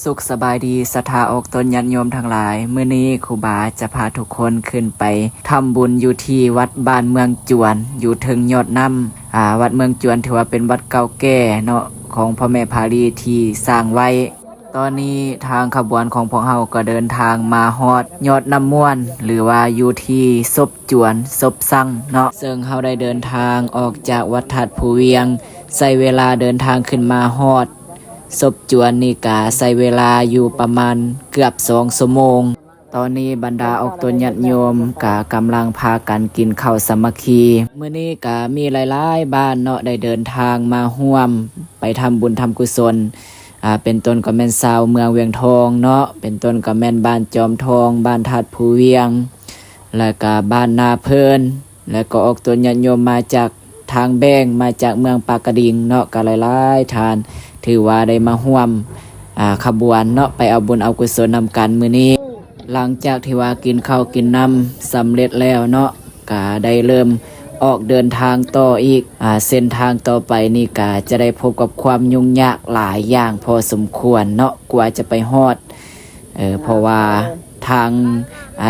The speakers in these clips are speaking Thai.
สุขสบายดีศรัทธาอกตนญาติโยมทั้งหลายมื้อนี้ครูบาจะพาทุกคนขึ้นไปทำบุญอยู่ที่วัดบ้านเมืองจวนอยู่ถึงยอดน้ำวัดเมืองจวนถือว่าเป็นวัดเก่าแก่เนาะของพ่อแม่พารีที่สร้างไว้ตอนนี้ทางขบวนของพวกเฮาก็เดินทางมาฮอดยอดน้ำม่วนหรือว่าอยู่ที่ศพจวนศพสั่งเนาะซึ่งเฮาได้เดินทางออกจากวัดทัดภูเวียงใช้เวลาเดินทางขึ้นมาฮอดศพจวนนี่กะใช้เวลาอยู่ประมาณเกือบ2 ชั่วโมงตอนนี้บรรดาออกตนญาติโยมกะกำลังพากันกินข้าวสามัคคีมื้อนี้กะมีหลายๆบ้านเนาะได้เดินทางมาร่วมไปทำบุญทำกุศลเป็นต้นก็แม่นชาวเมืองเวียงทองเนาะเป็นต้นก็แม่นบ้านจอมทองบ้านทัดภูเวียงแล้วก็บ้านนาเพิ่นแล้วก็ออกตนญาติโยมมาจากทางแบงมาจากเมืองปากกระดิ่งเนาะก็หลายๆทานถือว่าได้มาร่วมขบวนเนาะไปเอาบุญเอากุศลนำกันมื้อนี้หลังจากที่ว่ากินข้าวกินน้ำสำเร็จแล้วเนาะก็ได้เริ่มออกเดินทางต่ออีกเส้นทางต่อไปนี่ก็จะได้พบกับความยุ่งยากหลายอย่างพอสมควรเนาะกว่าจะไปฮอดเพราะว่าทาง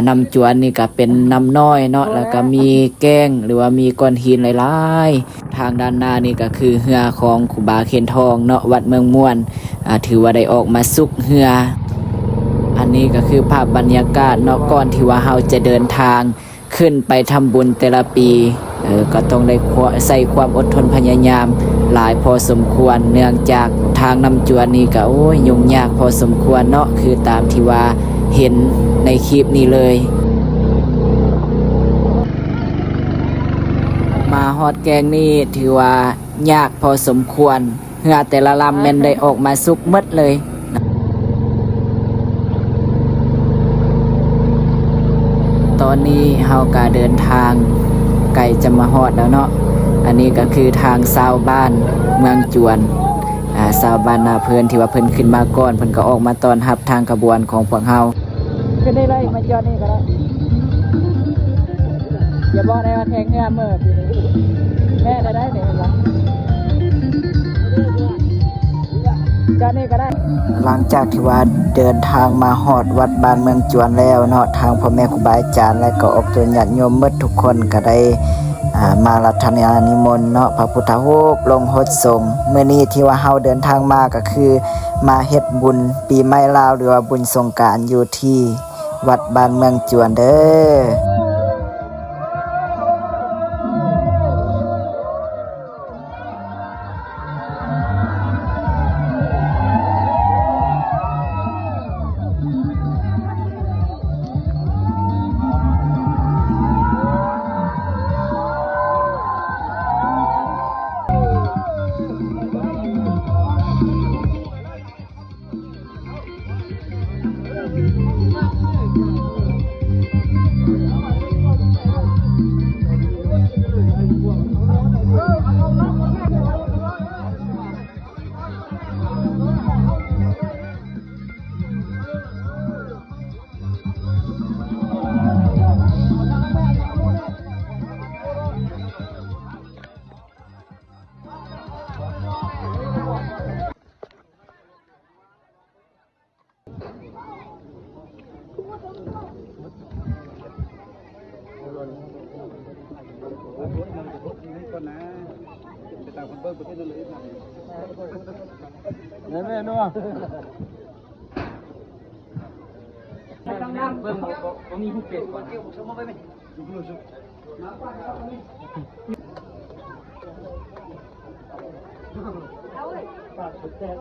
น้ำจวนนี่ก็เป็นน้ำน้อยเนาะแล้วก็มีแก้งหรือว่ามีก้อนหินหลายๆทางด้านหน้านี่ก็คือเรือของครูบาเคนทองเนาะวัดเมืองม่วนถือว่าได้ออกมาสุกเรืออันนี้ก็คือภาพบรรยากาศเนาะก่อนที่ว่าเราจะเดินทางขึ้นไปทำบุญแต่ละปีก็ต้องได้ใส่ความอดทนพยายามหลายพอสมควรเนื่องจากทางน้ำจวนนี่ก็โอ้ยยุ่งยากพอสมควรเนาะคือตามที่ว่าเห็นในคลิปนี้เลยมาฮอดแกงนี่ถือว่ายากพอสมควรเหือแต่ละลำแม่นได้ออกมาสุกหมดเลยตอนนี้เฮาก็เดินทางไกลจะมาฮอดแล้วเนาะอันนี้ก็คือทางชาวบ้านเมืองจวนชาวบ้านนาเพิ่นที่ว่าเพิ่นขึ้นมาก่อนเพิ่นก็ออกมาต้อนรับทางขบวนของพวกเฮาขึ้นได้เลยมาจอดนี่ก็ได้อย่าบอกได้ว่าแทงเงือเมื่อปีนี้แม่ได้เนี่ยเห็นไหมจอดนี่ก็ได้หลังจากที่ว่าเดินทางมาฮอดวัดบ้านเมืองจวนแล้วเนาะทางพ่อแม่ครูบาอาจารย์และก็อบตัวญาติโยมหมดทุกคนก็ได้มารับธนานิมนต์เนาะพระพุทธรูปลงหดสงเมื่อนี้ที่ว่าเฮาเดินทางมาก็คือมาเฮ็ดบุญปีใหม่ลาวหรือว่าบุญสงกรานต์อยู่ที่วัดบ้านเมืองจวนเด้อเนี่ยแม่นัวต้องนั่งเบิ่งบ่มีผู้เป็ดก่อนสมมุติไปมั้ยเอาเว้ยปากแตก